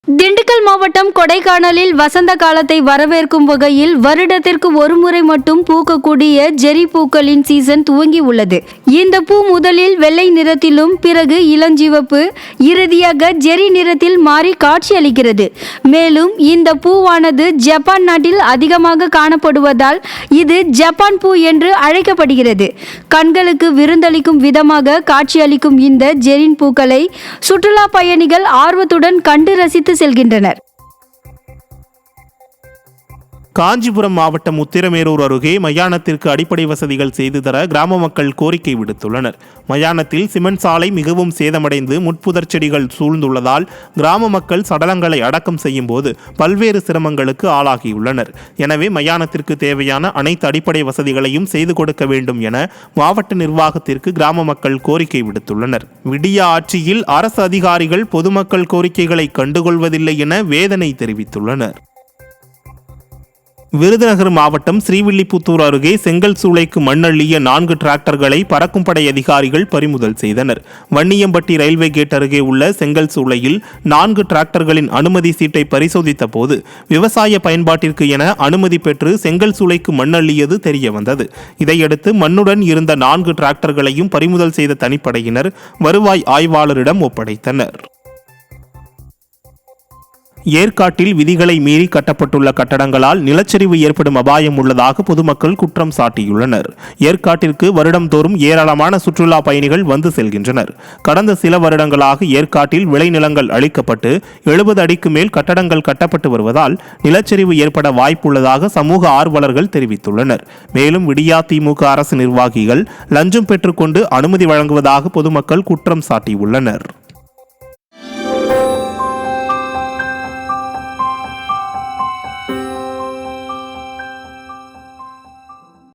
திண்டுக்கல் மாவட்டம் கொடைக்கானலில் வசந்த காலத்தை வரவேற்கும் வகையில் வருடத்திற்கு ஒரு முறை மட்டும் பூக்கக்கூடிய ஜெரி பூக்களின் சீசன் துவங்கி உள்ளது. இந்த பூ முதலில் வெள்ளை நிறத்திலும் பிறகு இளஞ்சிவப்பு, இறுதியாக ஜெரி நிறத்தில் மாறி காட்சியளிக்கிறது. மேலும் இந்த பூவானது ஜப்பான் நாட்டில் அதிகமாக காணப்படுவதால் இது ஜப்பான் பூ என்று அழைக்கப்படுகிறது. கண்களுக்கு விருந்தளிக்கும் விதமாக காட்சியளிக்கும் இந்த ஜெரின் பூக்களை சுற்றுலா பயணிகள் ஆர்வத்துடன் கண்டு ரசித்து செல்கின்றனர். காஞ்சிபுரம் மாவட்டம் உத்திரமேரூர் அருகே மயானத்திற்கு அடிப்படை வசதிகள் செய்து தர கிராம மக்கள் கோரிக்கை விடுத்துள்ளனர். மயானத்தில் சிமெண்ட் சாலை மிகவும் சேதமடைந்து முட்புதர் செடிகள் சூழ்ந்துள்ளதால் கிராம மக்கள் சடலங்களை அடக்கம் செய்யும் போது பல்வேறு சிரமங்களுக்கு ஆளாகியுள்ளனர். எனவே மயானத்திற்கு தேவையான அனைத்து அடிப்படை வசதிகளையும் செய்து கொடுக்க வேண்டும் என மாவட்ட நிர்வாகத்திற்கு கிராம மக்கள் கோரிக்கை விடுத்துள்ளனர். விடிய ஆட்சியில் அரசு அதிகாரிகள் பொதுமக்கள் கோரிக்கைகளை கண்டுகொள்வதில்லை என வேதனை தெரிவித்துள்ளனர். விருதுநகர் மாவட்டம் ஸ்ரீவில்லிபுத்தூர் அருகே செங்கல் சூளைக்கு மண்ணள்ளிய 4 டிராக்டர்களை பறக்கும் படை அதிகாரிகள் பறிமுதல் செய்தனர். வன்னியம்பட்டி ரயில்வே கேட் அருகே உள்ள செங்கல் சூளையில் 4 டிராக்டர்களின் அனுமதி சீட்டை பரிசோதித்த போது விவசாய பயன்பாட்டிற்கு என அனுமதி பெற்று செங்கல் சூளைக்கு மண்ணள்ளியது தெரியவந்தது. இதையடுத்து மண்ணுடன் இருந்த 4 டிராக்டர்களையும் பறிமுதல் செய்த தனிப்படையினர் வருவாய் ஆய்வாளரிடம் ஒப்படைத்தனர். ஏற்காட்டில் விதிகளை மீறி கட்டப்பட்டுள்ள கட்டடங்களால் நிலச்சரிவு ஏற்படும் அபாயம் உள்ளதாக பொதுமக்கள் குற்றம் சாட்டியுள்ளனர். ஏற்காட்டிற்கு வருடம்தோறும் ஏராளமான சுற்றுலா பயணிகள் வந்து செல்கின்றனர். கடந்த சில வருடங்களாக ஏற்காட்டில் விளைநிலங்கள் அளிக்கப்பட்டு 70 அடிக்கு மேல் கட்டடங்கள் கட்டப்பட்டு வருவதால் நிலச்சரிவு ஏற்பட வாய்ப்புள்ளதாக சமூக ஆர்வலர்கள் தெரிவித்துள்ளனர். மேலும் விடியா திமுக அரசு நிர்வாகிகள் லஞ்சம் பெற்றுக்கொண்டு அனுமதி வழங்குவதாக பொதுமக்கள் குற்றம் சாட்டியுள்ளனர்.